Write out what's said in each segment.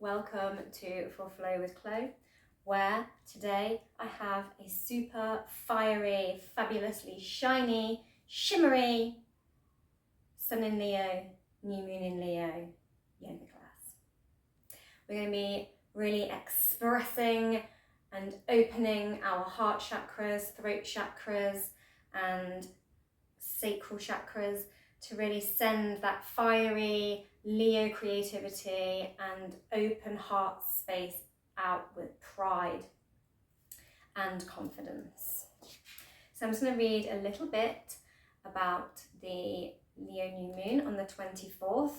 welcome to Full Flow with Chloe, where today I have a super fiery, fabulously shiny, shimmery Sun in Leo, New Moon in Leo yoga class. We're going to be really expressing and opening our heart chakras, throat chakras and sacral chakras to really send that fiery Leo creativity and open heart space out with pride and confidence. So I'm just going to read a little bit about the Leo new moon on the 24th,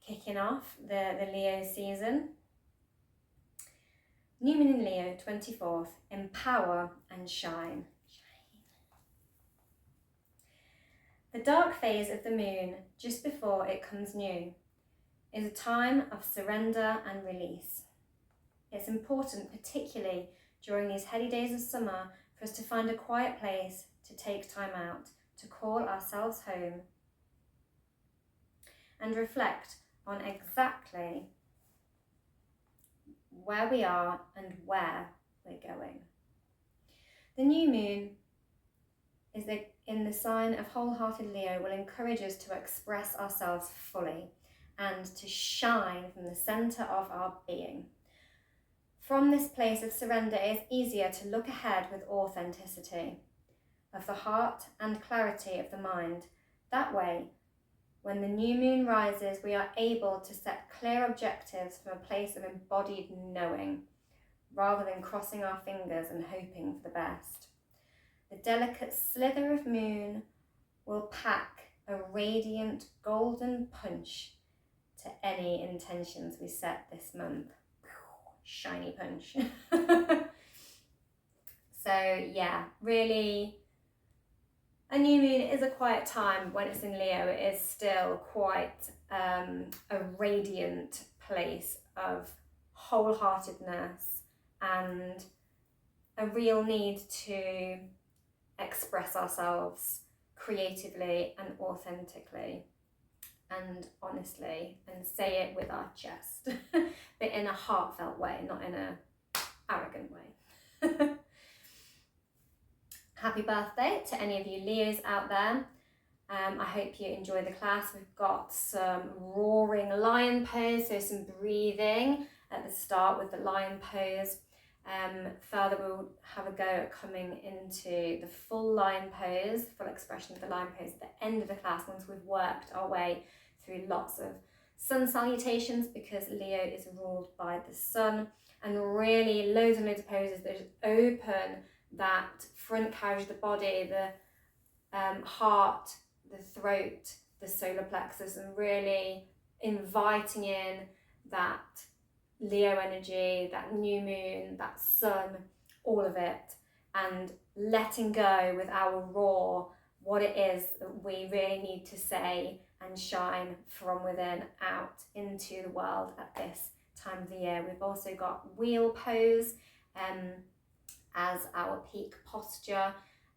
kicking off the Leo season. New moon in Leo, 24th, empower and shine. The dark phase of the moon, just before it comes new, is a time of surrender and release. It's important, particularly during these heady days of summer, for us to find a quiet place to take time out, to call ourselves home, and reflect on exactly where we are and where we're going. The new moon is in the sign of wholehearted Leo will encourage us to express ourselves fully and to shine from the centre of our being. From this place of surrender, it is easier to look ahead with authenticity of the heart and clarity of the mind. That way, when the new moon rises, we are able to set clear objectives from a place of embodied knowing, rather than crossing our fingers and hoping for the best. The delicate slither of moon will pack a radiant golden punch to any intentions we set this month. Shiny punch. So yeah, really, a new moon is a quiet time. When it's in Leo, it is still quite a radiant place of wholeheartedness and a real need to express ourselves creatively and authentically and honestly, and say it with our chest, but in a heartfelt way, not in a arrogant way. Happy birthday to any of you Leos out there. I hope you enjoy the class. We've got some roaring lion pose, so some breathing at the start with the lion pose. Further, we'll have a go at coming into the full lion pose, full expression of the lion pose at the end of the class, once we've worked our way through lots of sun salutations, because Leo is ruled by the sun, and really loads and loads of poses that just open that front carriage of the body, the heart, the throat, the solar plexus, and really inviting in that Leo energy, that new moon, that sun, all of it, and letting go with our raw what it is that we really need to say and shine from within out into the world at this time of the year. We've also got wheel pose as our peak posture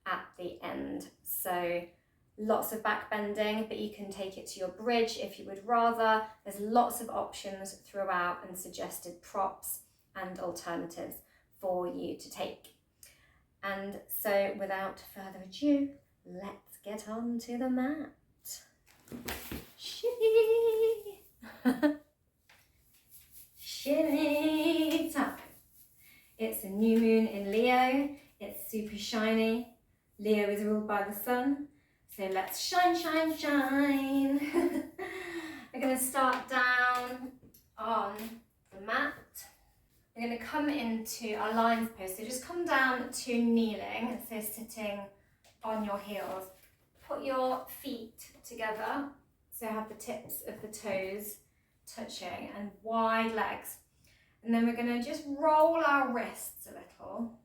at the end. So lots of back bending, but you can take it to your bridge if you would rather. There's lots of options throughout and suggested props and alternatives for you to take. And so without further ado, let's get on to the mat. Shimmy! Shimmy time! It's a new moon in Leo. It's super shiny. Leo is ruled by the sun. So let's shine, shine, shine. We're going to start down on the mat. We're going to come into our lion's pose. So just come down to kneeling, so sitting on your heels. Put your feet together, so have the tips of the toes touching, and wide legs. And then we're going to just roll our wrists a little.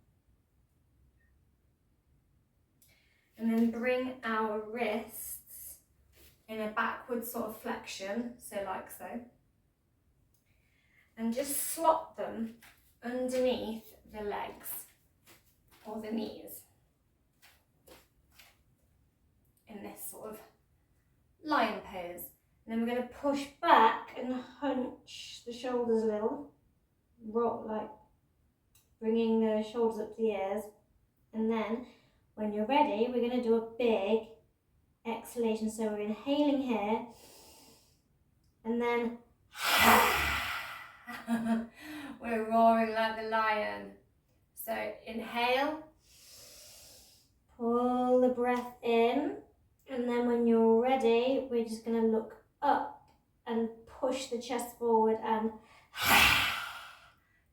And then bring our wrists in a backward sort of flexion, so like so. And just slot them underneath the legs or the knees in this sort of lion pose. And then we're going to push back and hunch the shoulders a little. rock, like bringing the shoulders up to the ears. And then when you're ready, we're going to do a big exhalation. So we're inhaling here, and then we're roaring like the lion. So inhale, pull the breath in, and then when you're ready, we're just going to look up and push the chest forward and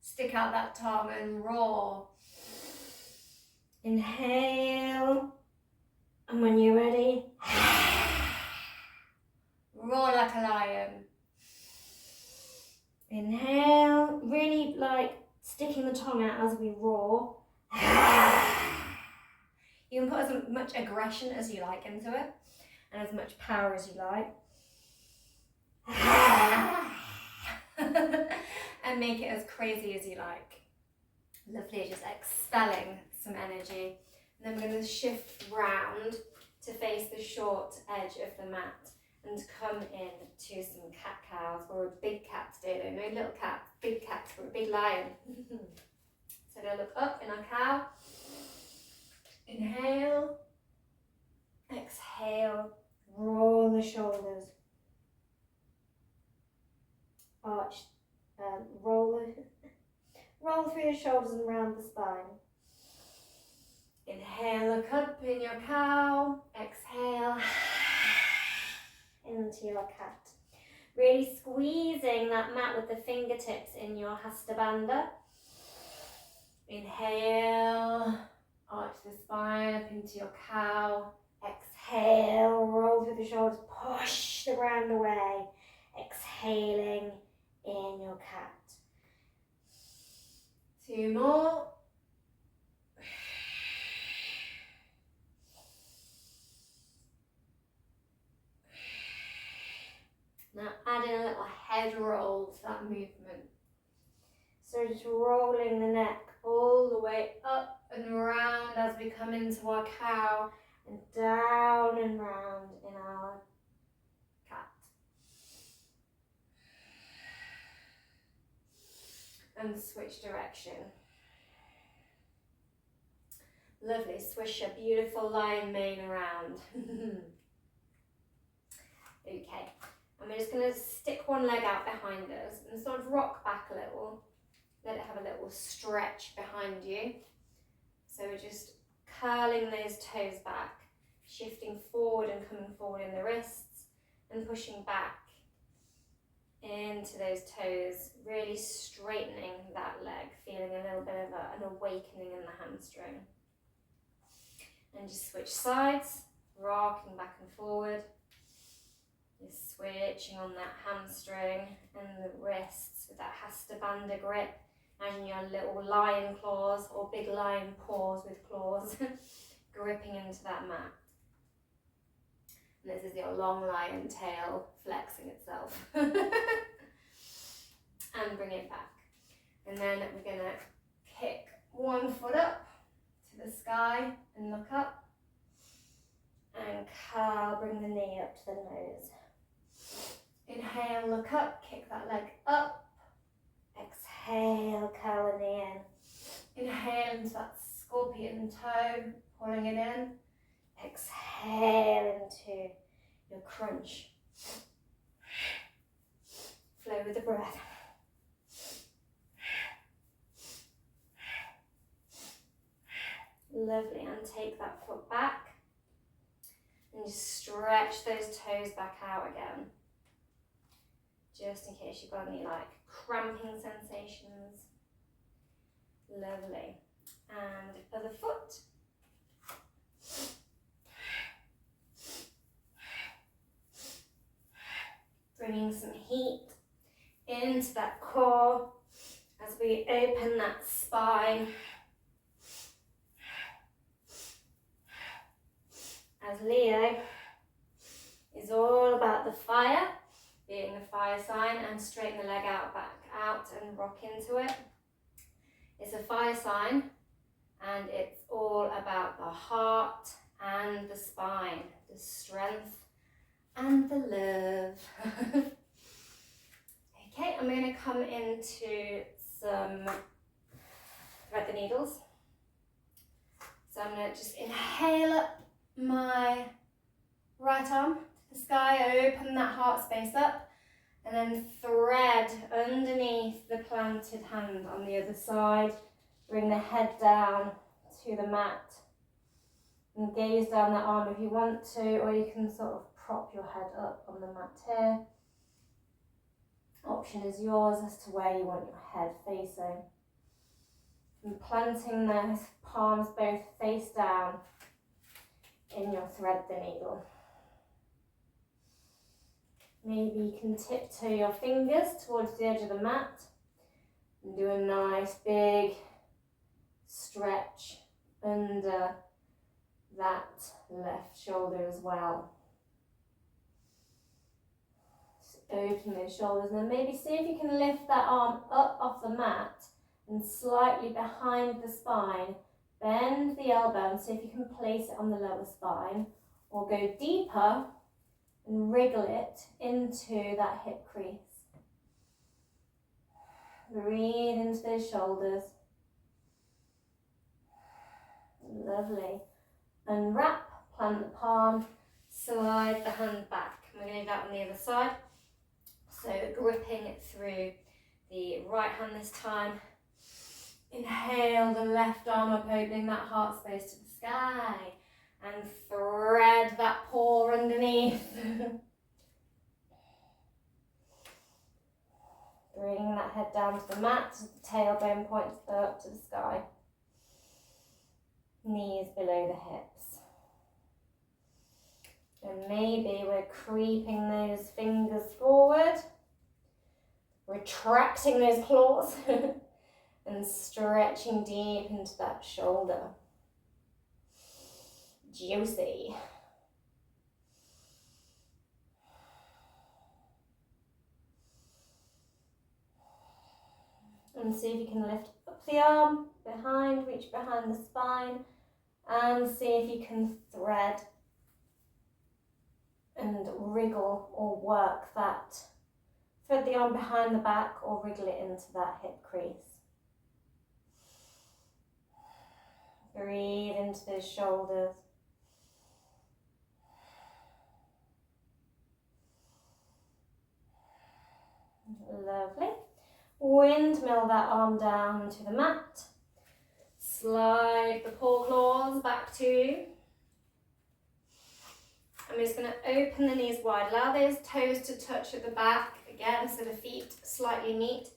stick out that tongue and roar. Inhale, and when you're ready, roar like a lion. Inhale, really like sticking the tongue out as we roar. You can put as much aggression as you like into it, and as much power as you like. And make it as crazy as you like. Lovely, just expelling some energy. And then we're going to shift round to face the short edge of the mat and come in to some cat-cows, or big cats do. No little cats, big cats, or a big lion. So we're going to look up in our cow. Inhale, exhale, roll the shoulders. Arch, roll through the shoulders and round the spine. Inhale, look up in your cow. Exhale, into your cat. Really squeezing that mat with the fingertips in your Hasta Bandha. Inhale, arch the spine up into your cow. Exhale, roll through the shoulders, push the ground away. Exhaling in your cat. 2 more. Now add in a little head roll to that movement. So just rolling the neck all the way up and round as we come into our cow, and down and round in our cat. And switch direction. Lovely, swish a beautiful lion mane around. Okay, and we're just going to stick one leg out behind us and sort of rock back a little. Let it have a little stretch behind you. So we're just curling those toes back, shifting forward and coming forward in the wrists, and pushing back into those toes, really straightening that leg, feeling a little bit of an awakening in the hamstring. And just switch sides, rocking back and forward. Just switching on that hamstring and the wrists with that Hasta Bandha grip. Imagine your little lion claws or big lion paws with claws gripping into that mat. And this is your long lion tail flexing itself. And bring it back. And then we're going to kick one foot up to the sky and look up. And curl, bring the knee up to the nose. Inhale, look up, kick that leg up. Exhale, curl the knee in. Inhale into that scorpion toe, pulling it in. Exhale into your crunch. Flow with the breath. Lovely, and take that foot back. And just stretch those toes back out again. Just in case you've got any like cramping sensations. Lovely. And other foot. Bringing some heat into that core as we open that spine. As Leo is all about the fire, being a fire sign, and straighten the leg out, back out and rock into it. It's a fire sign and it's all about the heart and the spine, the strength and the love. Okay, I'm going to come into some thread the needles. So I'm going to just inhale up my right arm to the sky, open that heart space up, and then thread underneath the planted hand on the other side. Bring the head down to the mat and gaze down that arm if you want to, or you can sort of prop your head up on the mat here. Option is yours as to where you want your head facing. And planting those palms both face down in your thread the needle. Maybe you can tiptoe your fingers towards the edge of the mat and do a nice big stretch under that left shoulder as well. Just open those shoulders and then maybe see if you can lift that arm up off the mat and slightly behind the spine. Bend the elbow and see if you can place it on the lower spine, or go deeper and wriggle it into that hip crease. Breathe into those shoulders. Lovely. Unwrap, plant the palm, slide the hand back. And we're going to do that on the other side. So gripping it through the right hand this time. Inhale the left arm up, opening that heart space to the sky. And thread that paw underneath. Bring that head down to the mat as the tailbone points up to the sky. Knees below the hips. And maybe we're creeping those fingers forward, retracting those claws, and stretching deep into that shoulder. Juicy. And see if you can lift up the arm behind, reach behind the spine, and see if you can thread and wriggle or work that. Thread the arm behind the back or wriggle it into that hip crease. Breathe into those shoulders. Lovely. Windmill that arm down to the mat. Slide the paw claws back to you. I'm just going to open the knees wide. Allow those toes to touch at the back again so the feet slightly meet.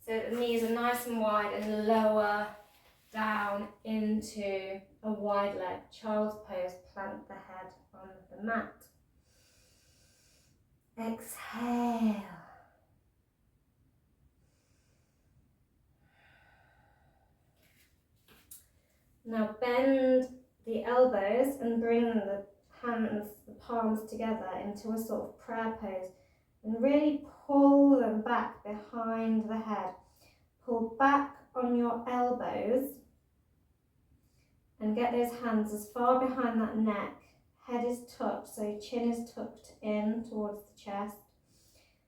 So the knees are nice and wide, and lower down into a wide leg. Child's pose. Plant the head on the mat. Exhale. Now bend the elbows and bring the hands, the palms together into a sort of prayer pose, and really pull them back behind the head. Pull back on your elbows and get those hands as far behind that neck. Head is tucked, so chin is tucked in towards the chest,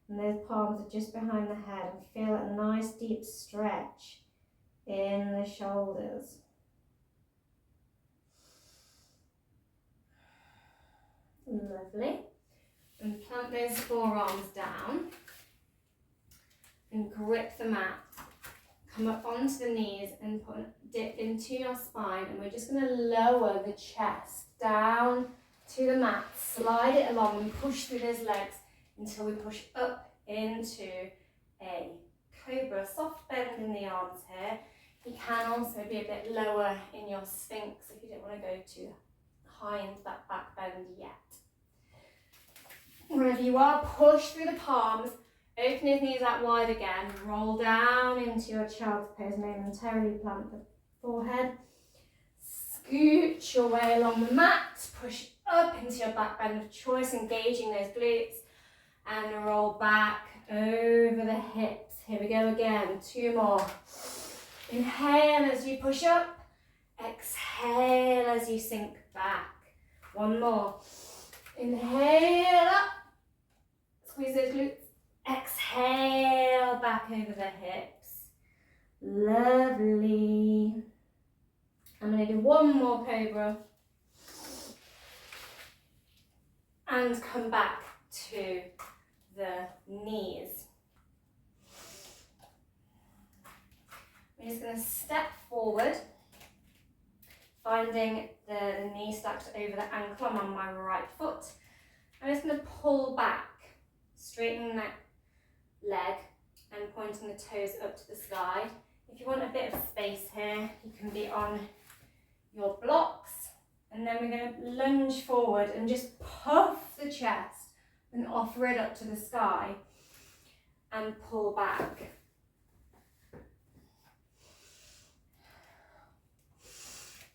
and those palms are just behind the head, and feel a nice deep stretch in the shoulders. Lovely. And plant those forearms down and grip the mat. Come up onto the knees and dip into your spine, and we're just going to lower the chest down to the mat. Slide it along and push through those legs until we push up into a cobra. Soft bend in the arms here. You can also be a bit lower in your sphinx if you don't want to go too high into that back bend yet. Wherever you are, push through the palms, open his knees out wide again, roll down into your child's pose, momentarily plant the forehead, scooch your way along the mat, push up into your back bend of choice, engaging those glutes, and roll back over the hips. Here we go again, 2 more. Inhale as you push up, exhale as you sink back. 1 more. Inhale up, squeeze those glutes, exhale back over the hips. Lovely. I'm going to do one more cobra. And come back to the knees. I'm just going to step forward, finding the knee stacked over the ankle. I'm on my right foot. I'm just going to pull back, straightening that leg and pointing the toes up to the sky. If you want a bit of space here, you can be on your blocks. And then we're going to lunge forward and just puff the chest and offer it up to the sky and pull back.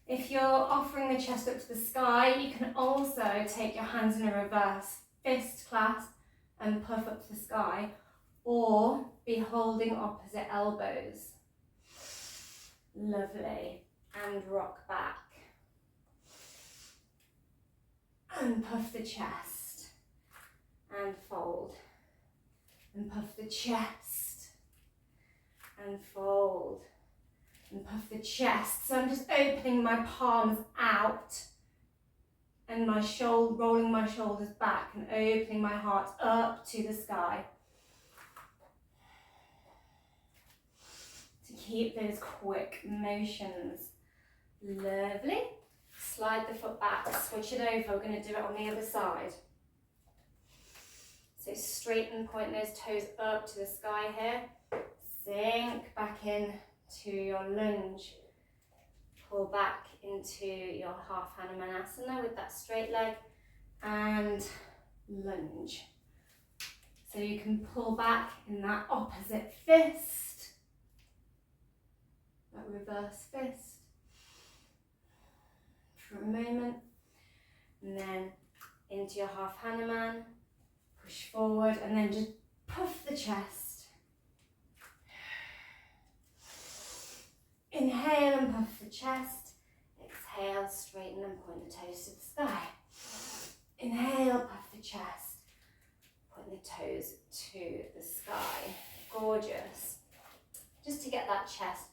If you're offering the chest up to the sky, you can also take your hands in a reverse fist clasp and puff up to the sky, or be holding opposite elbows. Lovely. And rock back. And puff the chest. And fold. And puff the chest. And fold. And puff the chest. So I'm just opening my palms out and my shoulder, rolling my shoulders back and opening my heart up to the sky. To keep those quick motions. Lovely. Slide the foot back, switch it over. We're going to do it on the other side. So straighten, point those toes up to the sky here. Sink back in to your lunge. Pull back into your half Hanumanasana with that straight leg and lunge. So you can pull back in that opposite fist, that reverse fist for a moment, and then into your half Hanuman, push forward and then just puff the chest. Inhale and puff the chest. Exhale, straighten and point the toes to the sky. Inhale, puff the chest. Point the toes to the sky. Gorgeous. Just to get that chest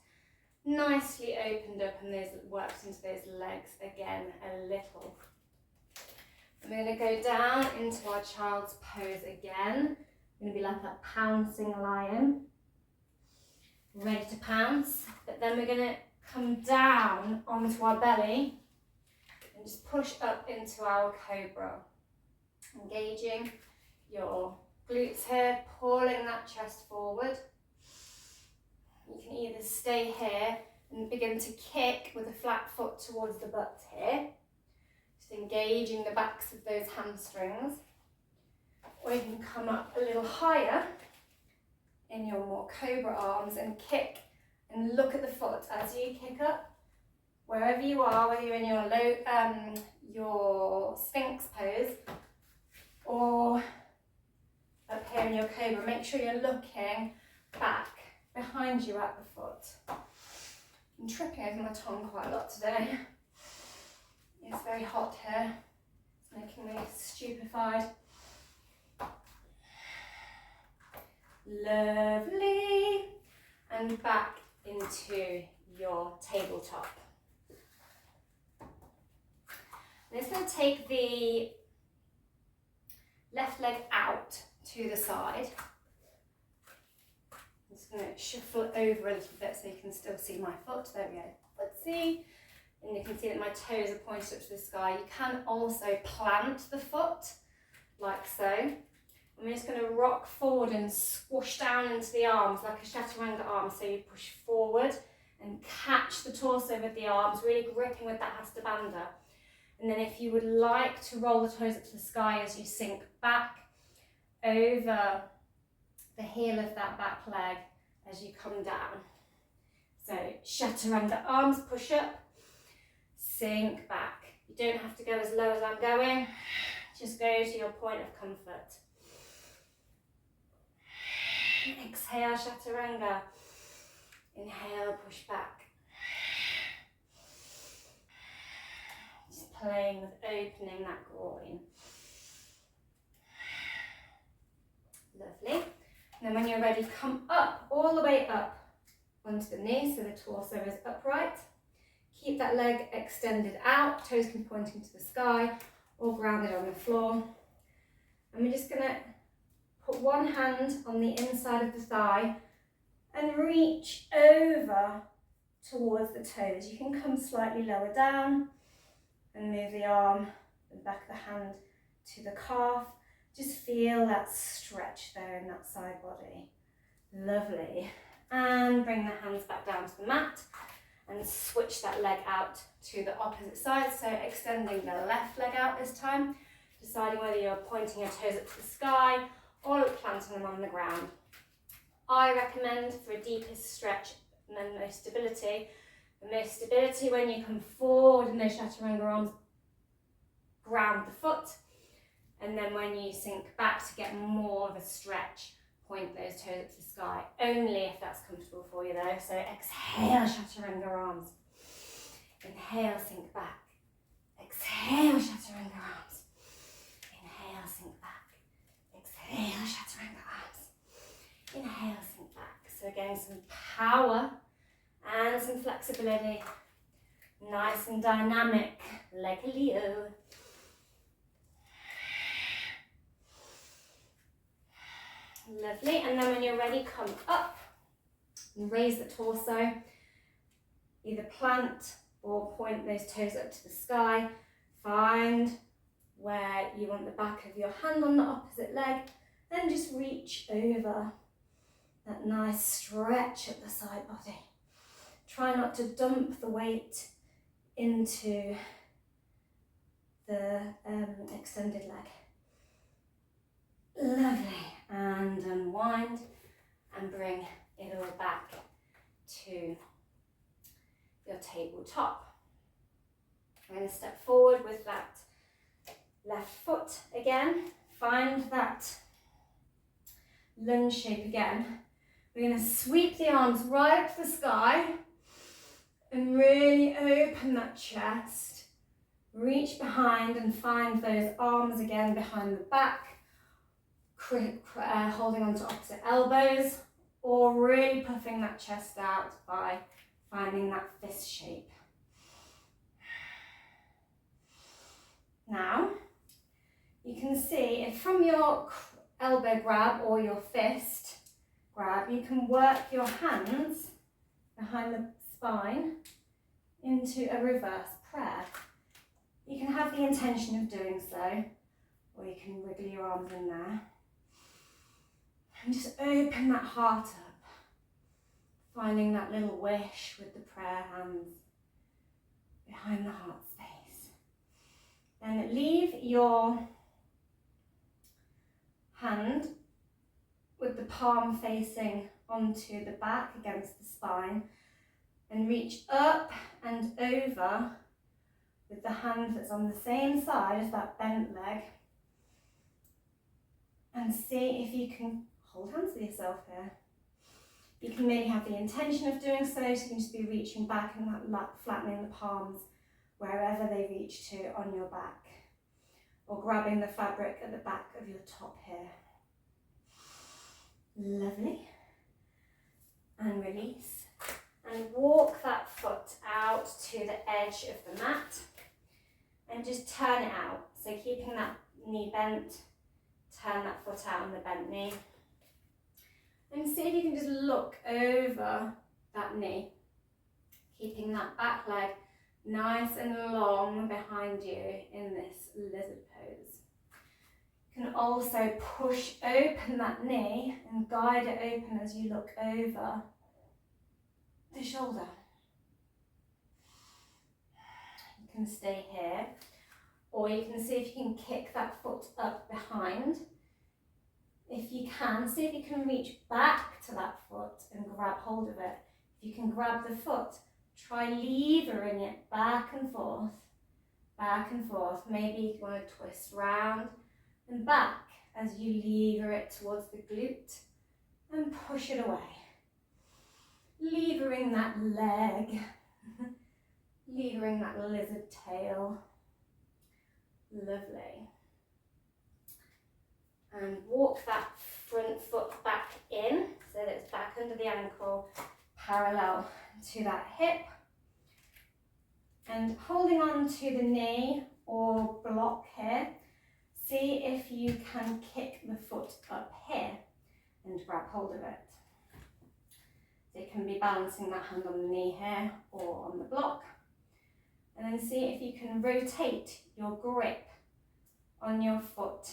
nicely opened up and those worked into those legs again a little. I'm going to go down into our child's pose again. I'm going to be like a pouncing lion. Ready to pounce, but then we're going to come down onto our belly and just push up into our cobra. Engaging your glutes here, pulling that chest forward. You can either stay here and begin to kick with a flat foot towards the butt here, just engaging the backs of those hamstrings, or you can come up a little higher in your more cobra arms and kick and look at the foot as you kick up. Wherever you are, whether you're in your your sphinx pose or up here in your cobra, make sure you're looking back behind you at the foot. I'm tripping over my tongue quite a lot today. It's very hot here. It's making me stupefied. Lovely. And back into your tabletop. I'm just going to take the left leg out to the side. I'm just going to shuffle over a little bit so you can still see my foot. There we go. Footsie. And you can see that my toes are pointed up to the sky. You can also plant the foot like so. I'm just going to rock forward and squash down into the arms like a chaturanga arm. So you push forward and catch the torso with the arms, really gripping with that hasta bandha. And then if you would like to roll the toes up to the sky as you sink back over the heel of that back leg as you come down. So chaturanga arms, push up, sink back. You don't have to go as low as I'm going. Just go to your point of comfort. Exhale, chaturanga. Inhale, push back. Just playing with opening that groin. Lovely. And then when you're ready, come up, all the way up onto the knee so the torso is upright. Keep that leg extended out, toes can be pointing to the sky or grounded on the floor. And we're just going to put one hand on the inside of the thigh and reach over towards the toes. You can come slightly lower down and move the arm, the back of the hand to the calf. Just feel that stretch there in that side body. Lovely. And bring the hands back down to the mat and switch that leg out to the opposite side. So extending the left leg out this time, deciding whether you're pointing your toes up to the sky or planting them on the ground. I recommend for a deepest stretch and then the most stability when you come forward in those chaturanga arms, ground the foot, and then when you sink back to get more of a stretch, point those toes up to the sky, only if that's comfortable for you though. So exhale, chaturanga arms. Inhale, sink back. Exhale, chaturanga arms. Inhale, sink back. Exhale, chaturanga arms. Inhale, sink back. So again, some power and some flexibility. Nice and dynamic, like a Leo. Lovely, and then when you're ready, come up and raise the torso. Either plant or point those toes up to the sky. Find where you want the back of your hand on the opposite leg, then just reach over. That nice stretch at the side body. Try not to dump the weight into the extended leg. Lovely. And unwind and bring it all back to your tabletop. I'm going to step forward with that left foot again. Find that lunge shape again. We're going to sweep the arms right up to the sky and really open that chest. Reach behind and find those arms again behind the back. Holding on to opposite elbows, or really puffing that chest out by finding that fist shape. Now, you can see if from your elbow grab or your fist grab, you can work your hands behind the spine into a reverse prayer. You can have the intention of doing so, or you can wiggle your arms in there. And just open that heart up, finding that little wish with the prayer hands behind the heart space. And leave your hand with the palm facing onto the back against the spine, and reach up and over with the hand that's on the same side as that bent leg, and see if you can hold hands with yourself here. You can maybe have the intention of doing so you can just be reaching back and flattening the palms wherever they reach to on your back, or grabbing the fabric at the back of your top here. Lovely. And release. And walk that foot out to the edge of the mat and just turn it out. So keeping that knee bent, turn that foot out on the bent knee. And see if you can just look over that knee, keeping that back leg nice and long behind you in this lizard pose. You can also push open that knee and guide it open as you look over the shoulder. You can stay here, or you can see if you can kick that foot up behind. If you can, see if you can reach back to that foot and grab hold of it. If you can grab the foot, try levering it back and forth, back and forth. Maybe you want to twist round and back as you lever it towards the glute and push it away. Levering that leg, levering that lizard tail. Lovely. And walk that front foot back in so that it's back under the ankle, parallel to that hip. And holding on to the knee or block here, see if you can kick the foot up here and grab hold of it. So you can be balancing that hand on the knee here or on the block. And then see if you can rotate your grip on your foot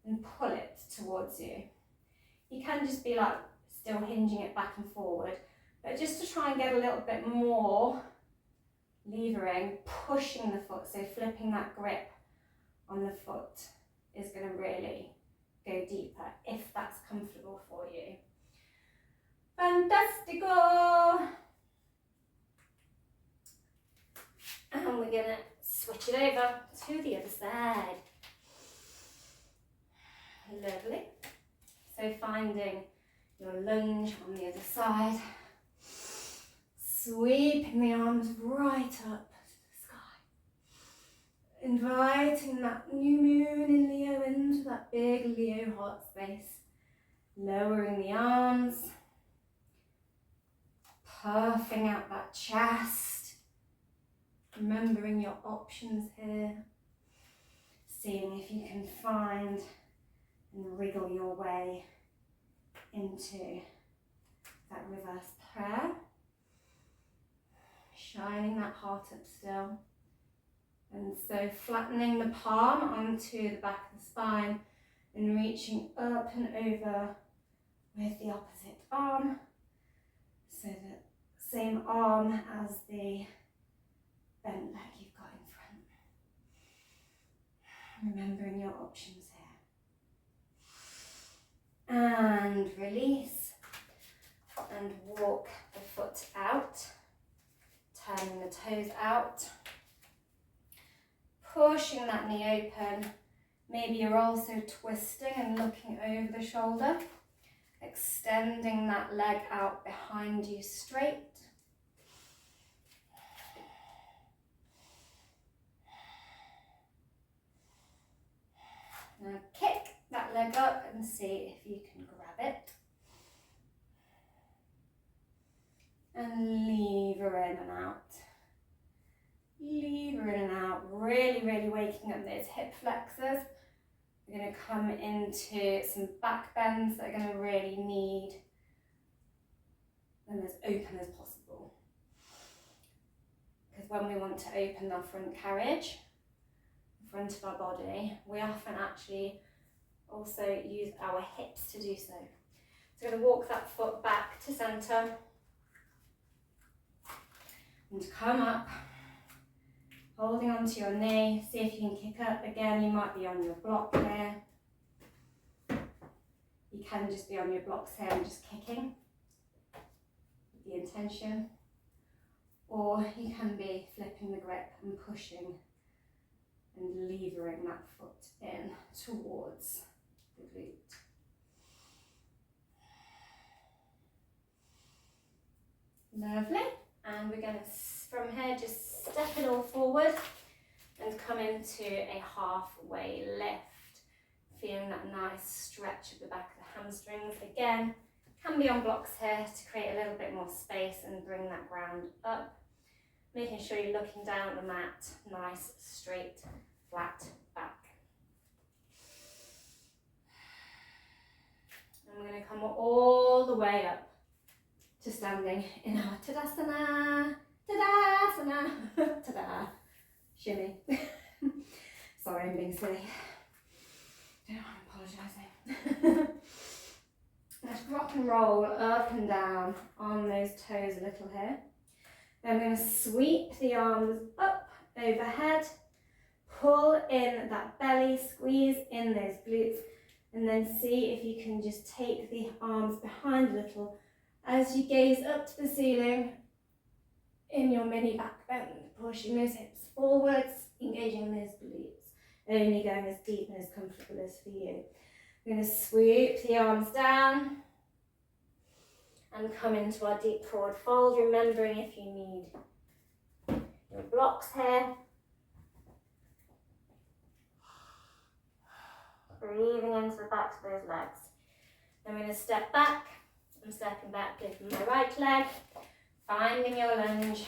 and pull it towards you. You can just be like still hinging it back and forward, but just to try and get a little bit more levering, pushing the foot, so flipping that grip on the foot is going to really go deeper if that's comfortable for you. Fantastico! And we're going to switch it over to the other side. Lovely. So finding your lunge on the other side, sweeping the arms right up to the sky, inviting that new moon in Leo into that big Leo heart space, lowering the arms, puffing out that chest, remembering your options here, seeing if you can find and wriggle your way into that reverse prayer, shining that heart up still. And so flattening the palm onto the back of the spine and reaching up and over with the opposite arm, so that same arm as the bent leg you've got in front. Remembering your options here. And release and walk the foot out, turning the toes out, pushing that knee open. Maybe you're also twisting and looking over the shoulder, extending that leg out behind you straight. Now kick that leg up and see if you can grab it. And lever in and out. Lever in and out, really, really waking up those hip flexors. We're going to come into some back bends that are going to really need them as open as possible. Because when we want to open our front carriage, the front of our body, we often actually also use our hips to do so. So we're going to walk that foot back to centre and come up, holding onto your knee. See if you can kick up. Again, you might be on your block here. You can just be on your blocks here and just kicking with the intention. Or you can be flipping the grip and pushing and levering that foot in towards the glute. Lovely. And we're going to, from here, just step it all forward and come into a halfway lift. Feeling that nice stretch of the back of the hamstrings. Again, can be on blocks here to create a little bit more space and bring that ground up. Making sure you're looking down at the mat, nice, straight, flat back. And we're going to come all the way up to standing in our Tadasana, Tadasana, Tada, shimmy. Sorry, I'm being silly. I'm apologising. Let's rock and roll up and down on those toes a little here. Then we're going to sweep the arms up overhead, pull in that belly, squeeze in those glutes, and then see if you can just take the arms behind a little as you gaze up to the ceiling in your mini back bend, pushing those hips forwards, engaging those glutes, only going as deep and as comfortable as for you. We're going to sweep the arms down and come into our deep forward fold, remembering if you need your blocks here. Breathing into the backs of those legs. Then we're going to step back, I'm stepping back, lifting my right leg, finding your lunge,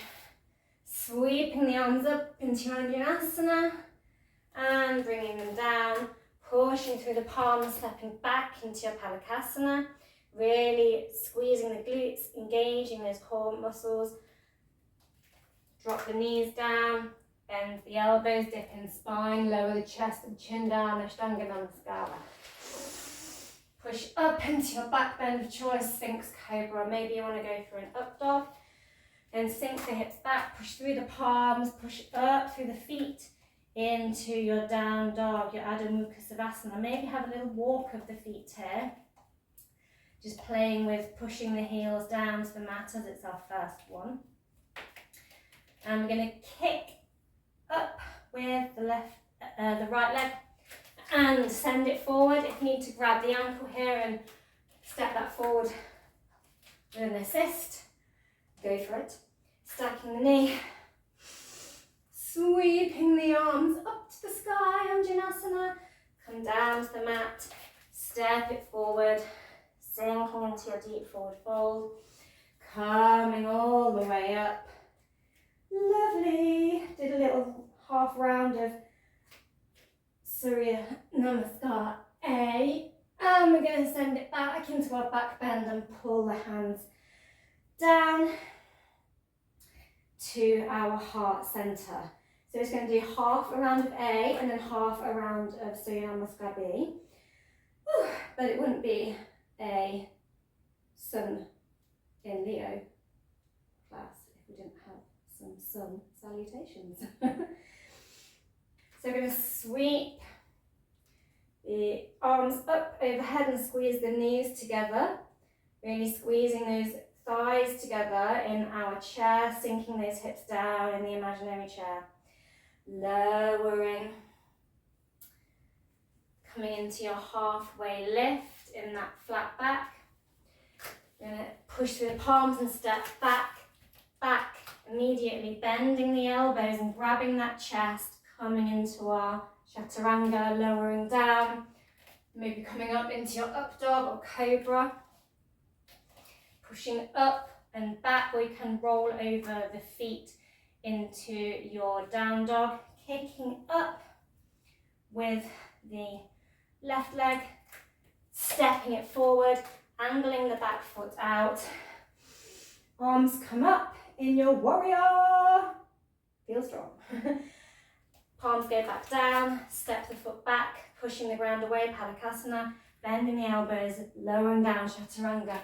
sweeping the arms up into your Anjanasana, and bringing them down, pushing through the palms, stepping back into your Palakasana, really squeezing the glutes, engaging those core muscles. Drop the knees down, bend the elbows, dip in spine, lower the chest and chin down, Ashtanga Namaskara. Push up into your back bend of choice, Sphinx Cobra. Maybe you want to go for an up dog. Then sink the hips back, push through the palms, push up through the feet into your down dog, your Adho Mukha Savasana. Maybe have a little walk of the feet here. Just playing with pushing the heels down to the mat as it's our first one. And we're going to kick up with the right leg and send it forward. If you need to grab the ankle here and step that forward with an assist, go for it. Stacking the knee, sweeping the arms up to the sky, Anjanasana. Come down to the mat, step it forward, sinking into your deep forward fold, coming all the way up. Lovely. Did a little half round of Surya Namaskar A. And we're going to send it back into our back bend and pull the hands down to our heart center. So it's going to do half a round of A and then half a round of Surya Namaskar B. But it wouldn't be a Sun in Leo class if we didn't have some sun salutations. So we're going to sweep the arms up overhead and squeeze the knees together, really squeezing those thighs together in our chair, sinking those hips down in the imaginary chair, lowering, coming into your halfway lift in that flat back. We're going to push through the palms and step back, back, immediately bending the elbows and grabbing that chest, coming into our chaturanga, lowering down, maybe coming up into your up dog or cobra, pushing up and back, or you can roll over the feet into your down dog, kicking up with the left leg, stepping it forward, angling the back foot out, arms come up in your warrior, feel strong. Palms go back down, step the foot back, pushing the ground away, Palakasana, bending the elbows, lowering down, Chaturanga.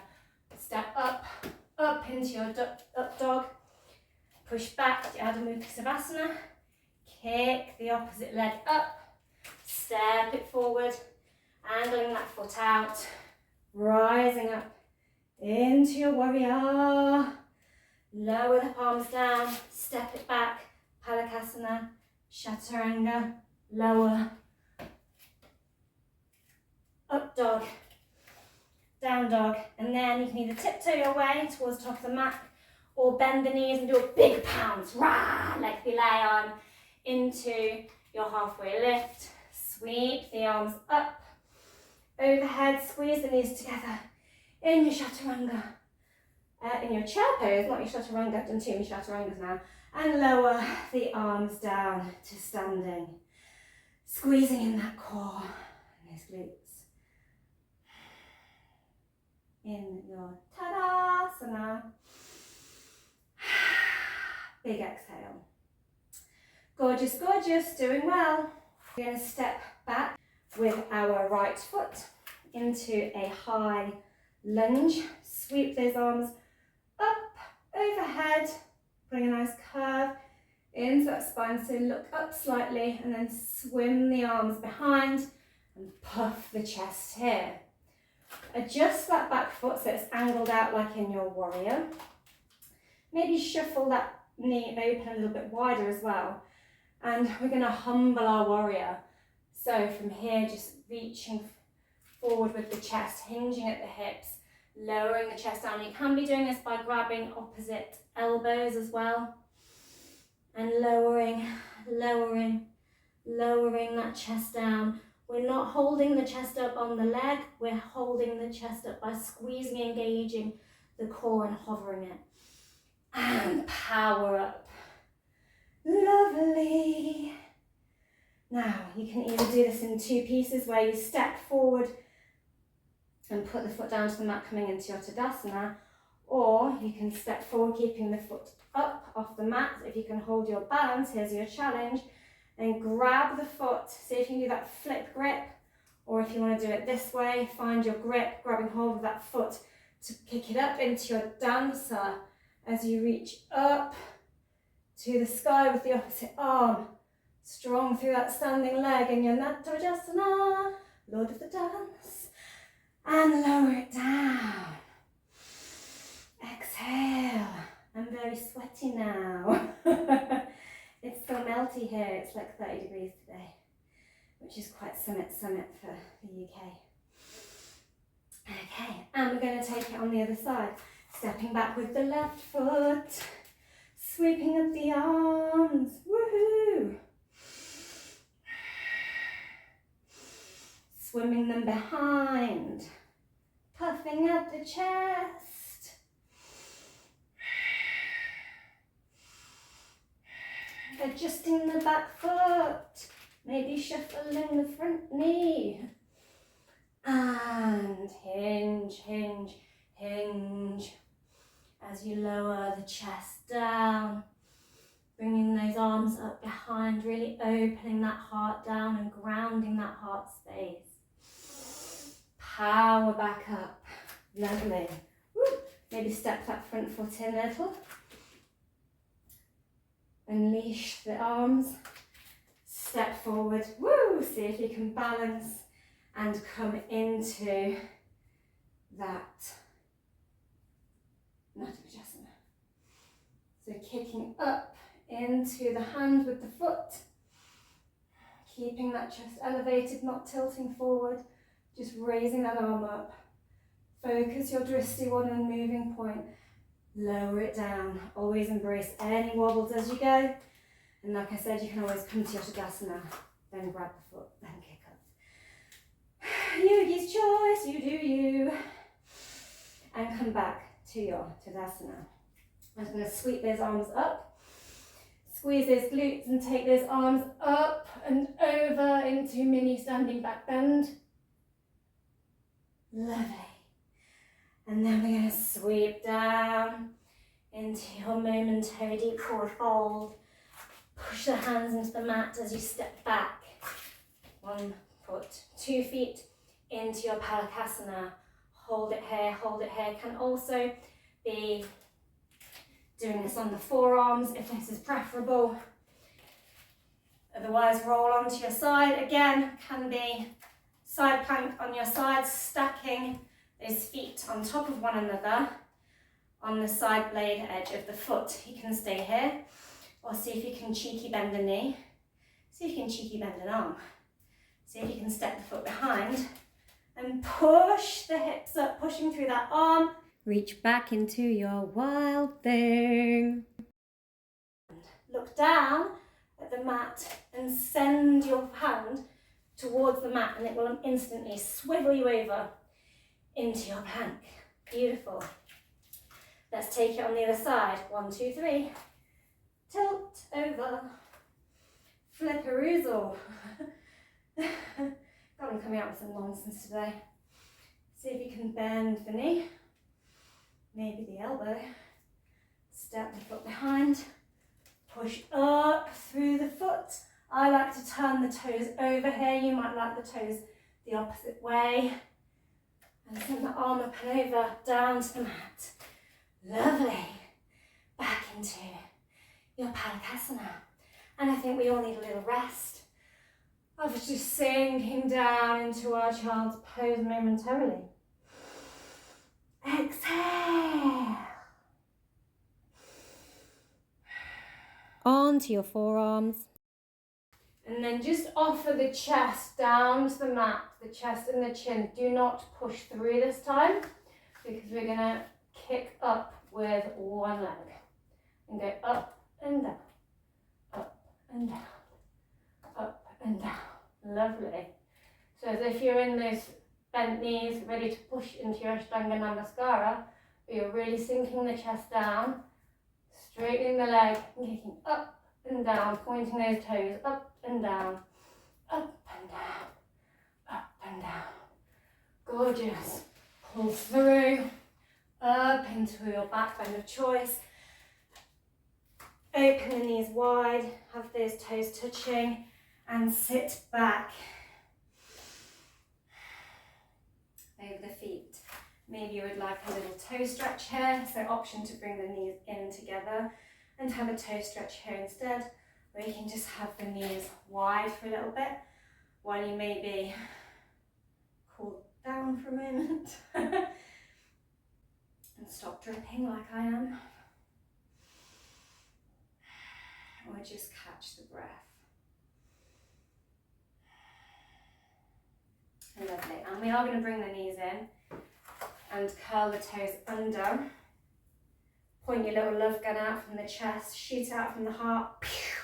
Step up, up into your up dog, push back to Adho Mukha Savasana, kick the opposite leg up, step it forward, angling that foot out, rising up into your warrior, lower the palms down, step it back, Palakasana, Chaturanga, lower, up dog, down dog, and then you can either tiptoe your way towards the top of the mat or bend the knees and do a big pounce, rah, like the lion, into your halfway lift. Sweep the arms up, overhead, squeeze the knees together in your chaturanga, in your chair pose, not your chaturanga, I've done too many chaturangas now, and lower the arms down to standing, squeezing in that core and those glutes. In your Tadasana, big exhale. Gorgeous, gorgeous, doing well. We're going to step back with our right foot into a high lunge. Sweep those arms up, overhead, bring a nice curve into that spine. So look up slightly and then swim the arms behind and puff the chest here. Adjust that back foot so it's angled out like in your warrior. Maybe shuffle that knee open a little bit wider as well. And we're going to humble our warrior. So from here, just reaching forward with the chest, hinging at the hips, lowering the chest down. You can be doing this by grabbing opposite elbows as well. And lowering, lowering, lowering that chest down. We're not holding the chest up on the leg, we're holding the chest up by squeezing, engaging the core and hovering it. And power up. Lovely. Now, you can either do this in two pieces where you step forward and put the foot down to the mat coming into your Tadasana, or you can step forward keeping the foot up off the mat. If you can hold your balance, here's your challenge, and grab the foot. See if you can do that flip grip, or if you want to do it this way, find your grip, grabbing hold of that foot to kick it up into your dancer as you reach up to the sky with the opposite arm. Strong through that standing leg in your Natarajasana, Lord of the Dance, and lower it down. Exhale. I'm very sweaty now. It's so melty here, it's like 30 degrees today, which is quite summit for the UK. Okay, and we're going to take it on the other side. Stepping back with the left foot, sweeping up the arms, woohoo! Swimming them behind, puffing out the chest. Adjusting the back foot, maybe shuffling the front knee. And hinge, hinge, hinge. As you lower the chest down, bringing those arms up behind, really opening that heart down and grounding that heart space. Power back up. Lovely. Woo. Maybe step that front foot in a little. Unleash the arms. Step forward. Woo! See if you can balance and come into that Natarajasana. So kicking up into the hand with the foot. Keeping that chest elevated, not tilting forward. Just raising that arm up. Focus your drishti on a moving point. Lower it down. Always embrace any wobbles as you go. And like I said, you can always come to your Tadasana, then grab the foot, then kick up. Yogi's choice, you do you. And come back to your Tadasana. I'm just going to sweep those arms up. Squeeze those glutes and take those arms up and over into mini standing back bend. Lovely. And then we're going to sweep down into your momentary deep forward fold. Push the hands into the mat as you step back. 1 foot, 2 feet into your Palakasana. Hold it here, hold it here. Can also be doing this on the forearms if this is preferable. Otherwise, roll onto your side. Again, can be side plank on your side, stacking those feet on top of one another on the side blade edge of the foot. You can stay here, or see if you can cheeky bend a knee. See if you can cheeky bend an arm. See if you can step the foot behind and push the hips up, pushing through that arm. Reach back into your wild thing. Look down at the mat and send your hand towards the mat, and it will instantly swivel you over into your plank. Beautiful. Let's take it on the other side. 1, 2, 3. Tilt over. Flipperoozle. God, I'm coming out with some nonsense today. See if you can bend the knee, maybe the elbow. Step the foot behind. Push up through the foot. I like to turn the toes over here. You might like the toes the opposite way. And send the arm up and over, down to the mat. Lovely. Back into your Palakasana. And I think we all need a little rest. I was just sinking down into our child's pose momentarily. Exhale. Onto your forearms. And then just offer the chest down to the mat, the chest and the chin. Do not push through this time, because we're going to kick up with one leg. And go up and down, up and down, up and down. Lovely. So as if you're in those bent knees, ready to push into your Ashtanga Namaskara, but you're really sinking the chest down, straightening the leg, and kicking up and down, pointing those toes up and down, up and down, up and down. Gorgeous. Pull through, up into your back bend of choice. Open the knees wide, have those toes touching, and sit back over the feet. Maybe you would like a little toe stretch here, so option to bring the knees in together and have a toe stretch here instead, or you can just have the knees wide for a little bit while you maybe cool down for a moment and stop dripping like I am, or just catch the breath. Lovely, and we are going to bring the knees in and curl the toes under. Point your little love gun out from the chest, shoot out from the heart, pew,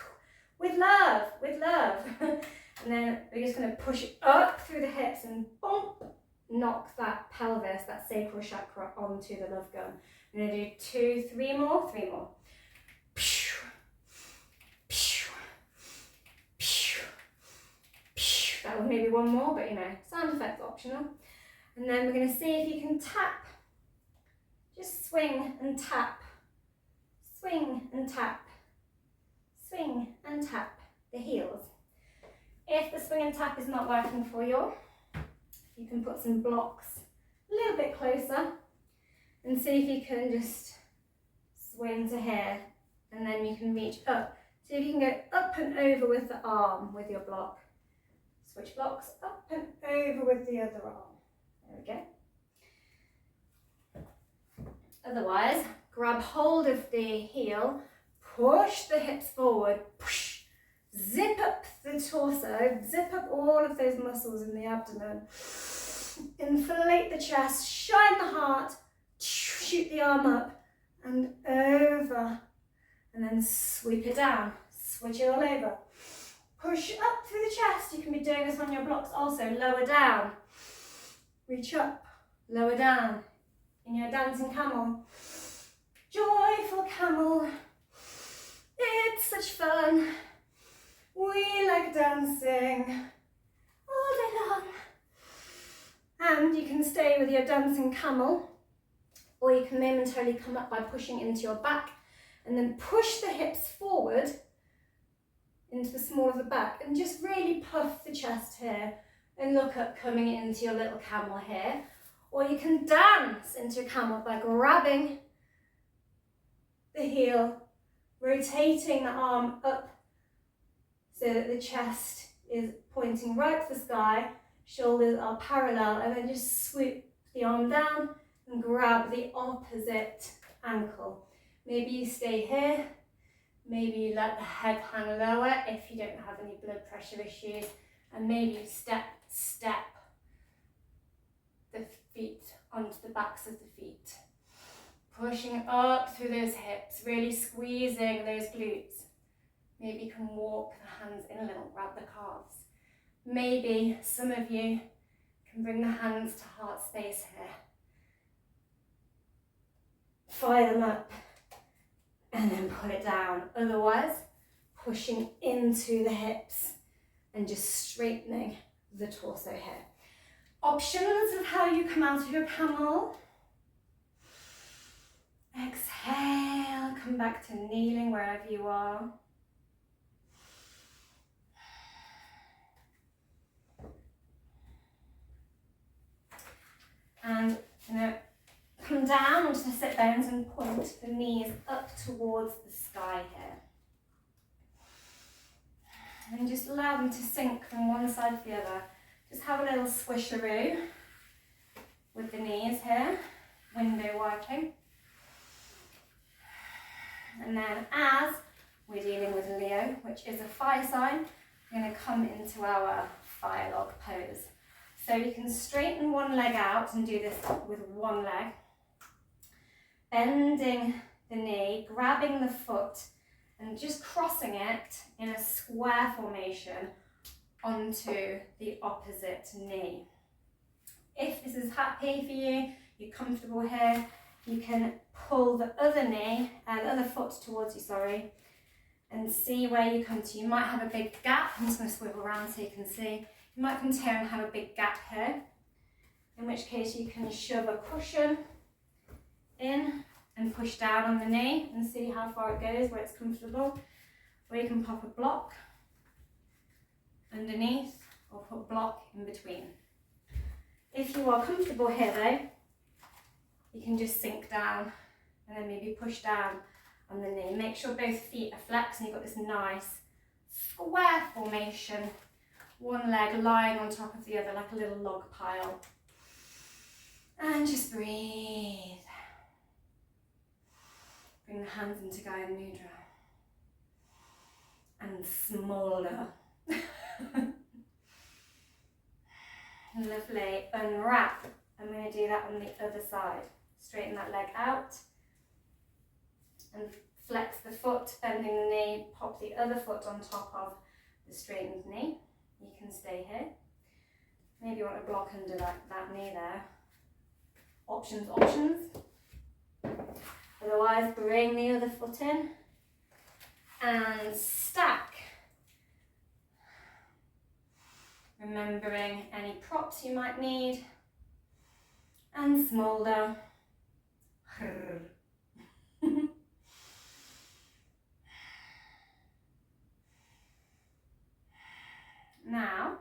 with love, with love. And then we're just going to push it up through the hips and bump, knock that pelvis, that sacral chakra onto the love gun. We're going to do 2, 3 more, 3 more. Pew, pew, pew, pew. That was maybe 1 more, but you know, sound effects optional. And then we're going to see if you can tap. Just swing and tap. Swing and tap. Swing and tap the heels. If the swing and tap is not working for you, you can put some blocks a little bit closer and see if you can just swing to here, and then you can reach up. See if you can go up and over with the arm with your block. Switch blocks, up and over with the other arm. There we go. Otherwise, grab hold of the heel, push the hips forward, push, zip up the torso, zip up all of those muscles in the abdomen, inflate the chest, shine the heart, shoot the arm up and over, and then sweep it down, switch it all over. Push up through the chest. You can be doing this on your blocks also. Lower down, reach up, lower down in your dancing camel. Joyful camel, it's such fun. We like dancing all day long. And you can stay with your dancing camel, or you can momentarily come up by pushing into your back and then push the hips forward into the small of the back and just really puff the chest here and look up, coming into your little camel here. Or you can dance into a camel by grabbing the heel, rotating the arm up so that the chest is pointing right to the sky, shoulders are parallel, and then just swoop the arm down and grab the opposite ankle. Maybe you stay here, maybe you let the head hang lower if you don't have any blood pressure issues, and maybe you step the feet onto the backs of the feet. Pushing up through those hips, really squeezing those glutes. Maybe you can walk the hands in a little, grab the calves. Maybe some of you can bring the hands to heart space here. Fire them up and then pull it down. Otherwise, pushing into the hips and just straightening the torso here. Options of how you come out of your camel. Exhale, come back to kneeling wherever you are. And come down onto the sit bones and point the knees up towards the sky here. And just allow them to sink from one side to the other. Just have a little swisheroo with the knees here, window working. And then as we're dealing with Leo, which is a fire sign, we're going to come into our fire log pose. So you can straighten one leg out and do this with one leg. Bending the knee, grabbing the foot and just crossing it in a square formation onto the opposite knee. If this is happy for you, you're comfortable here, you can pull the other knee, the other foot towards you, sorry, and see where you come to. You might have a big gap. I'm just going to swivel around so you can see. You might come to here and have a big gap here, in which case you can shove a cushion in and push down on the knee and see how far it goes, where it's comfortable. Or you can pop a block underneath or put a block in between. If you are comfortable here though, you can just sink down and then maybe push down on the knee. Make sure both feet are flexed and you've got this nice square formation. One leg lying on top of the other like a little log pile. And just breathe. Bring the hands into Gaya Mudra. And Smoulder. Lovely. Unwrap. I'm going to do that on the other side. Straighten that leg out. And flex the foot, bending the knee. Pop the other foot on top of the straightened knee. You can stay here. Maybe you want to block under that knee there. Options. Otherwise, bring the other foot in and stack. Remembering any props you might need. And Smoulder. Now,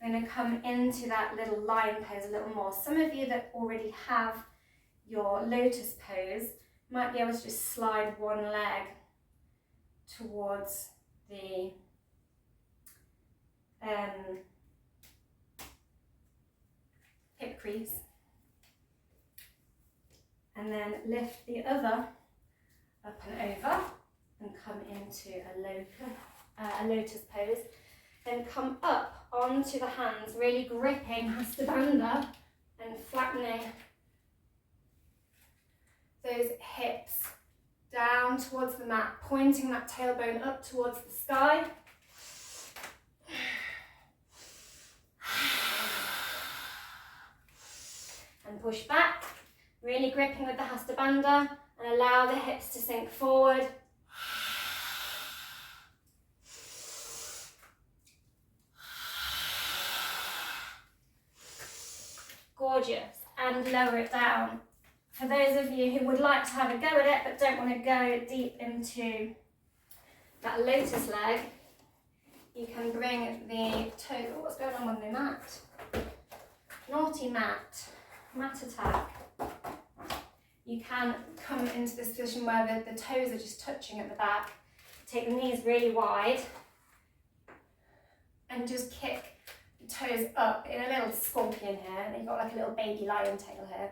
I'm going to come into that little lion pose a little more. Some of you that already have your lotus pose might be able to just slide one leg towards the hip crease and then lift the other up and over and come into a lotus pose. Then come up onto the hands, really gripping Hastabandha and flattening those hips down towards the mat, pointing that tailbone up towards the sky. And push back, really gripping with the Hastabandha and allow the hips to sink forward. Gorgeous. And lower it down. For those of you who would like to have a go at it but don't want to go deep into that lotus leg, you can bring the toe. Oh, what's going on with my mat? Naughty mat. Mat attack. You can come into this position where the toes are just touching at the back. Take the knees really wide and just kick the toes up in a little scorpion here. And you've got like a little baby lion tail here.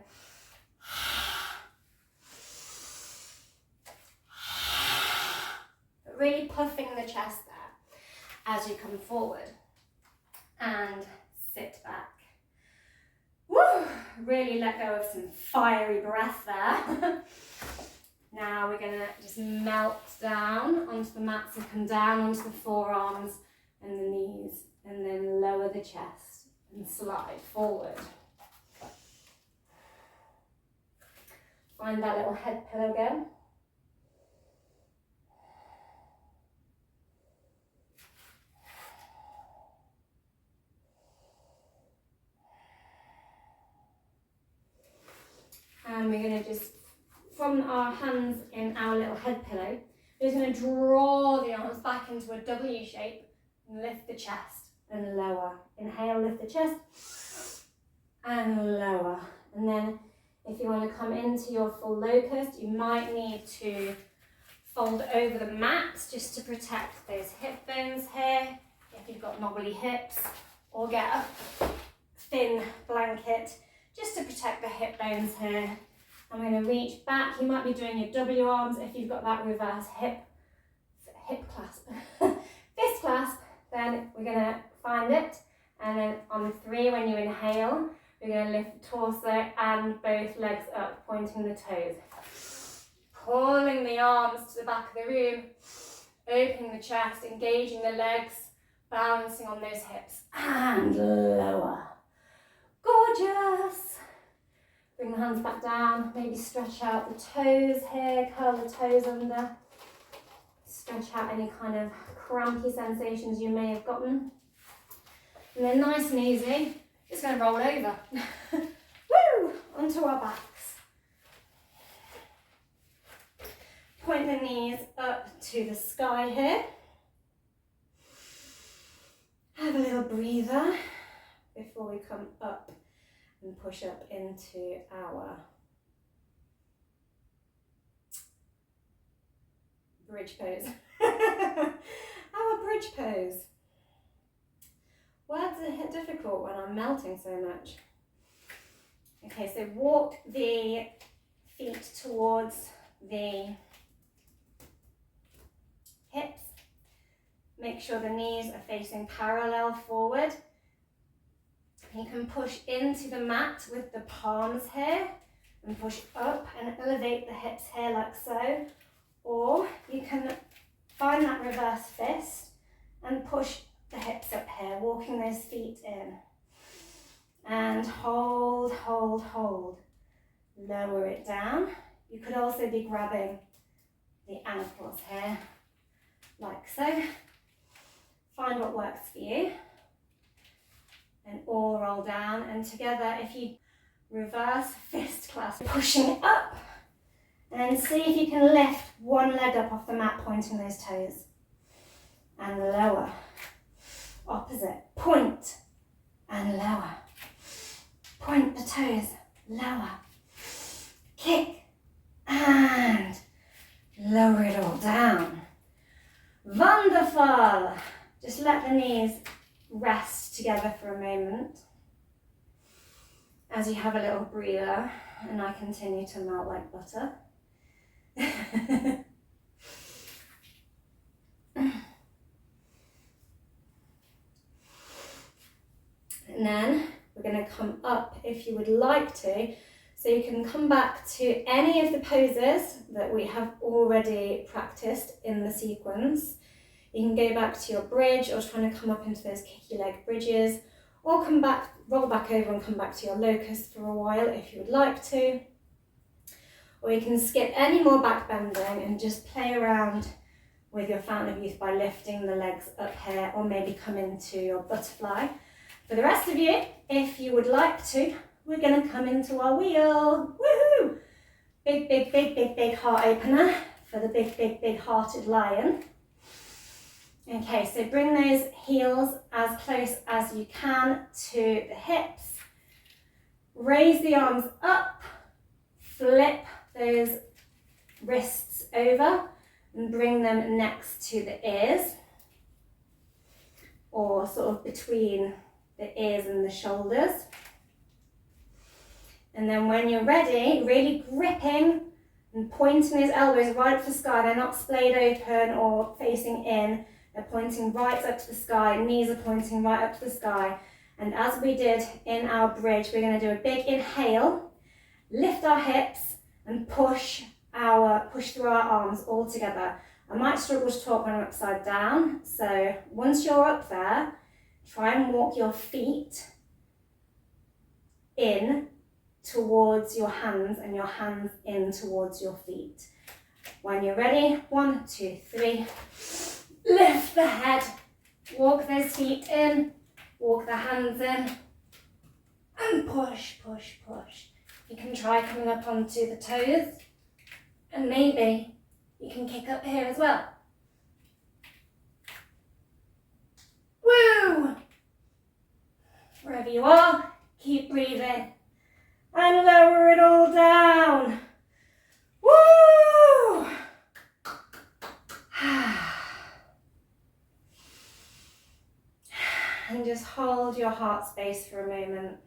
But really puffing the chest there as you come forward. And sit back. Woo! Really let go of some fiery breath there. Now we're going to just melt down onto the mat, so come down onto the forearms and the knees, and then lower the chest and slide forward. Find that little head pillow again. And we're going to just, from our hands in our little head pillow, we're just going to draw the arms back into a W shape and lift the chest and lower. Inhale, lift the chest and lower. And then if you want to come into your full locust, you might need to fold over the mat just to protect those hip bones here, if you've got knobbly hips, or get a thin blanket just to protect the hip bones here. I'm going to reach back. You might be doing your W arms if you've got that reverse hip clasp. Fist clasp, then we're going to find it. And then on 3, when you inhale, we're going to lift the torso and both legs up, pointing the toes. Pulling the arms to the back of the room, opening the chest, engaging the legs, Balancing on those hips and lower. Gorgeous. Bring the hands back down, maybe stretch out the toes here, curl the toes under. Stretch out any kind of crampy sensations you may have gotten. And then nice and easy, just going to roll over. Woo! Onto our backs. Point the knees up to the sky here. Have a little breather before we come up and push up into our bridge pose. Our bridge pose. Words are difficult when I'm melting so much. Okay, so walk the feet towards the hips. Make sure the knees are facing parallel forward. You can push into the mat with the palms here and push up and elevate the hips here like so. Or you can find that reverse fist and push the hips up here, walking those feet in. And hold, hold, hold. Lower it down. You could also be grabbing the ankles here, like so. Find what works for you. And all roll down. And together, if you reverse fist clasp, pushing up. And see if you can lift one leg up off the mat, pointing those toes. And lower. Opposite. Point and lower. Point the toes. Lower. Kick. And lower it all down. Wonderful. Just let the knees rest together for a moment as you have a little breather and I continue to melt like butter. And then we're going to come up if you would like to. So you can come back to any of the poses that we have already practiced in the sequence. You can go back to your bridge or trying to come up into those kicky leg bridges, or come back, roll back over and come back to your locust for a while if you would like to. Or you can skip any more back bending and just play around with your fountain of youth by lifting the legs up here, or maybe come into your butterfly. For the rest of you, if you would like to, we're going to come into our wheel. Woohoo! Big, big, big, big, big heart opener for the big, big, big hearted lion. Okay, so bring those heels as close as you can to the hips. Raise the arms up, flip those wrists over and bring them next to the ears, or sort of between the ears and the shoulders. And then when you're ready, really gripping and pointing those elbows right up to the sky. They're not splayed open or facing in. They're pointing right up to the sky. Knees are pointing right up to the sky. And as we did in our bridge, we're going to do a big inhale, lift our hips and push through our arms all together. I might struggle to talk when I'm upside down. So once you're up there, try and walk your feet in towards your hands and your hands in towards your feet. When you're ready, 1, 2, 3, lift the head, walk those feet in, walk the hands in, and push, push, push. You can try coming up onto the toes, and maybe you can kick up here as well. Woo! Wherever you are, keep breathing. And lower it all down. Woo! And just hold your heart space for a moment.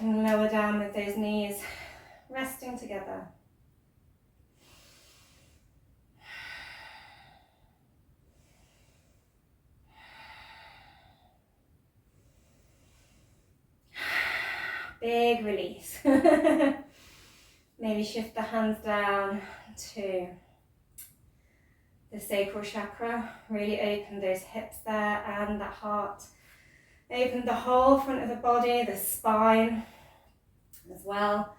And lower down with those knees resting together. Big release. Maybe shift the hands down to the sacral chakra. Really open those hips there and the heart. Opened the whole front of the body, the spine as well.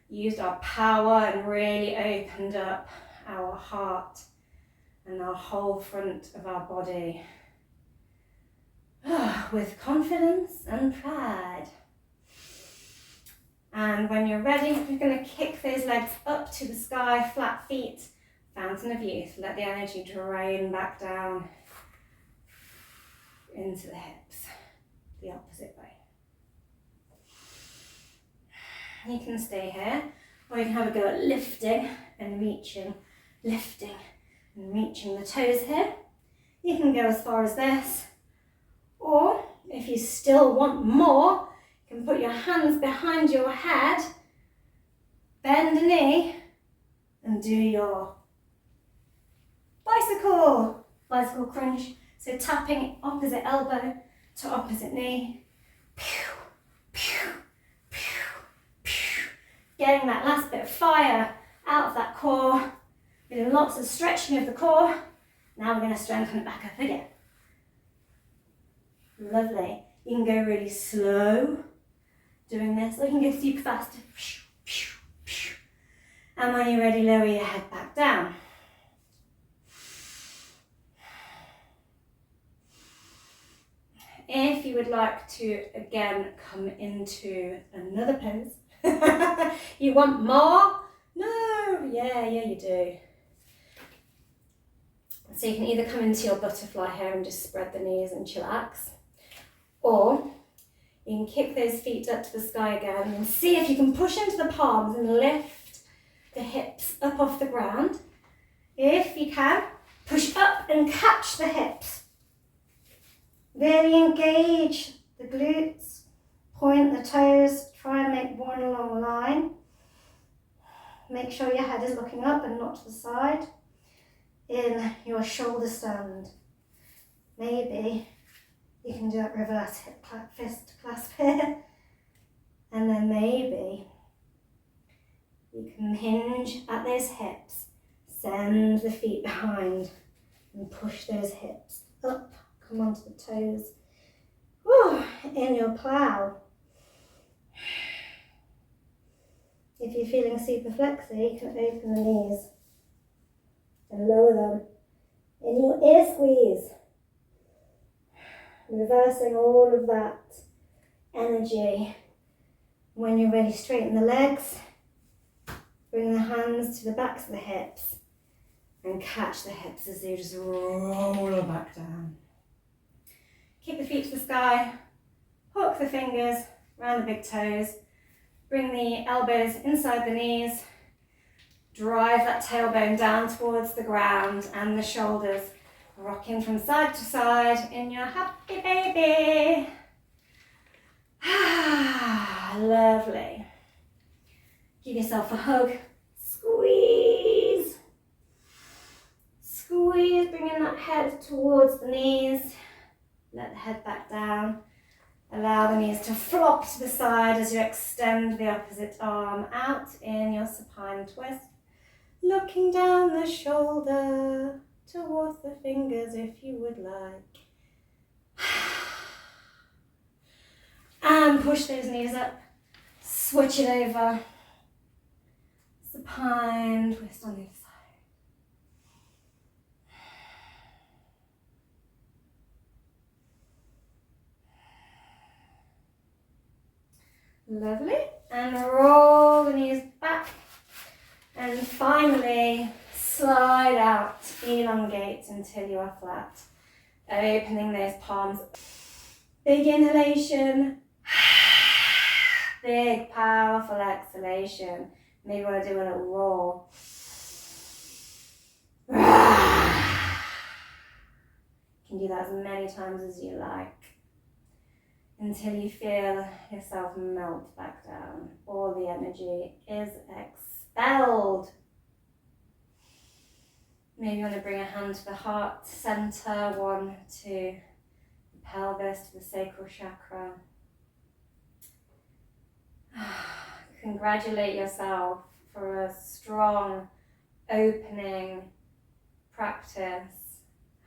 Used our power and really opened up our heart and our whole front of our body with confidence and pride. And when you're ready, you're going to kick those legs up to the sky, flat feet, fountain of youth. Let the energy drain back down into the hips, the opposite way. You can stay here, or you can have a go at lifting and reaching, lifting and reaching the toes here. You can go as far as this, or if you still want more, you can put your hands behind your head, bend a knee, and do your bicycle crunch. So tapping opposite elbow to opposite knee. Pew, pew, pew, pew. Getting that last bit of fire out of that core. We're doing lots of stretching of the core. Now we're going to strengthen it back up again. Lovely. You can go really slow doing this, or you can go super fast. And when you're ready, lower your head back down. If you would like to again come into another pose, you want more? No, yeah, you do. So you can either come into your butterfly here and just spread the knees and chillax, or you can kick those feet up to the sky again and see if you can push into the palms and lift the hips up off the ground. If you can, push up and catch the hips. Really engage the glutes, point the toes, try and make one long line. Make sure your head is looking up and not to the side in your shoulder stand. Maybe you can do that reverse hip fist clasp here, and then maybe you can hinge at those hips, send the feet behind and push those hips up. Come onto the toes. Woo, in your plough. If you're feeling super flexy, you can open the knees and lower them in your ear squeeze. Reversing all of that energy. When you're ready, straighten the legs. Bring the hands to the backs of the hips and catch the hips as they just roll back down. Keep the feet to the sky, hook the fingers around the big toes, bring the elbows inside the knees, drive that tailbone down towards the ground and the shoulders, rocking from side to side in your happy baby. Lovely. Give yourself a hug, squeeze, squeeze, bringing that head towards the knees. Let the head back down. Allow the knees to flop to the side as you extend the opposite arm out in your supine twist. Looking down the shoulder towards the fingers if you would like. And push those knees up. Switch it over. Supine twist on the other side. Lovely. And roll the knees back. And finally, slide out, elongate until you are flat. Opening those palms. Big inhalation. Big, powerful exhalation. Maybe you want to do a little roar. You can do that as many times as you like, until you feel yourself melt back down. All the energy is expelled. Maybe you want to bring a hand to the heart center, one to the pelvis, to the sacral chakra. Congratulate yourself for a strong opening practice,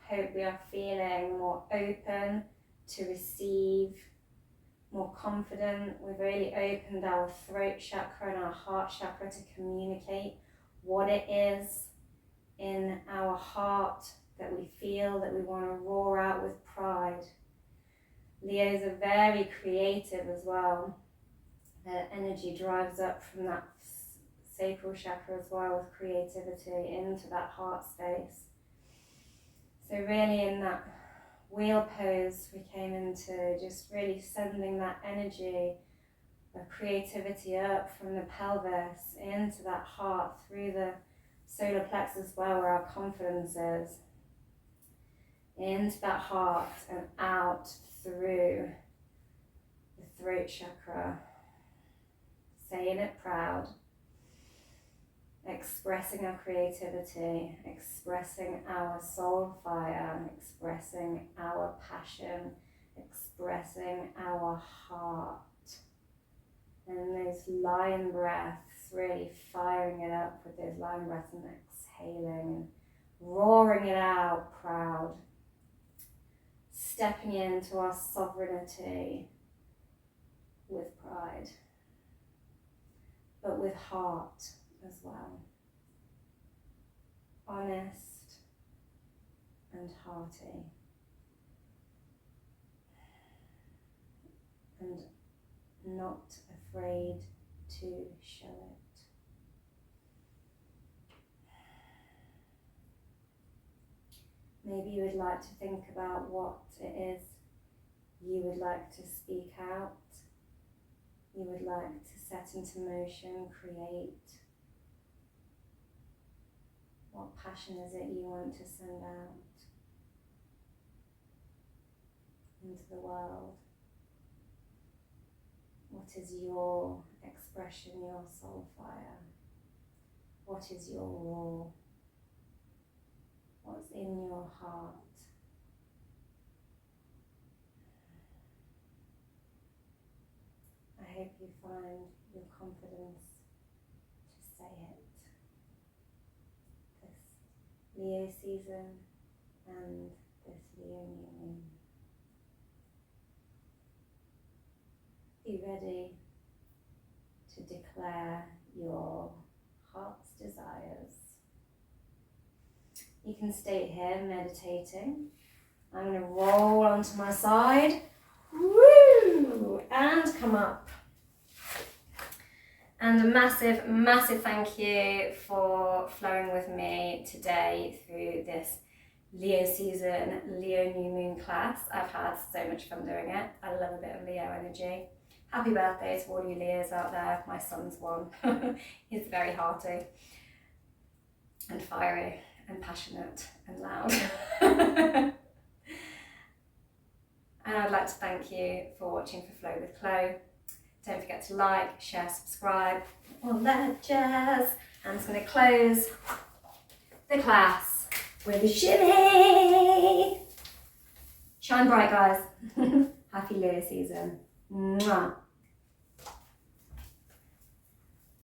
hope we are feeling more open to receive, more confident. We've really opened our throat chakra and our heart chakra to communicate what it is in our heart that we feel that we want to roar out with pride. Leos are very creative as well. Their energy drives up from that sacral chakra as well with creativity into that heart space. So really in that wheel pose we came into just really sending that energy of creativity up from the pelvis into that heart through the solar plexus as well, where our confidence is, into that heart and out through the throat chakra, saying it proud, expressing our creativity, expressing our soul fire, expressing our passion, expressing our heart. And those lion breaths, really firing it up with those lion breaths and exhaling and roaring it out proud. Stepping into our sovereignty with pride, but with heart as well. Honest and hearty. And not afraid to show it. Maybe you would like to think about what it is you would like to speak out, you would like to set into motion, create. What passion is it you want to send out into the world? What is your expression, your soul fire? What is your roar? What's in your heart? I hope you find your confidence to say it this Leo season and this Leo new moon. Be ready to declare your heart's desires. You can stay here meditating. I'm going to roll onto my side. Woo! And come up. And a massive, massive thank you for flowing with me today through this Leo season, Leo new moon class. I've had so much fun doing it. I love a bit of Leo energy. Happy birthday to all you Leos out there. My son's one. He's very hearty and fiery and passionate and loud. And I'd like to thank you for watching for Flow with Chloe. Don't forget to like, share, subscribe, all that jazz. And I'm just going to close the class with a shimmy. Shine bright, guys. Happy Leo season. Mwah.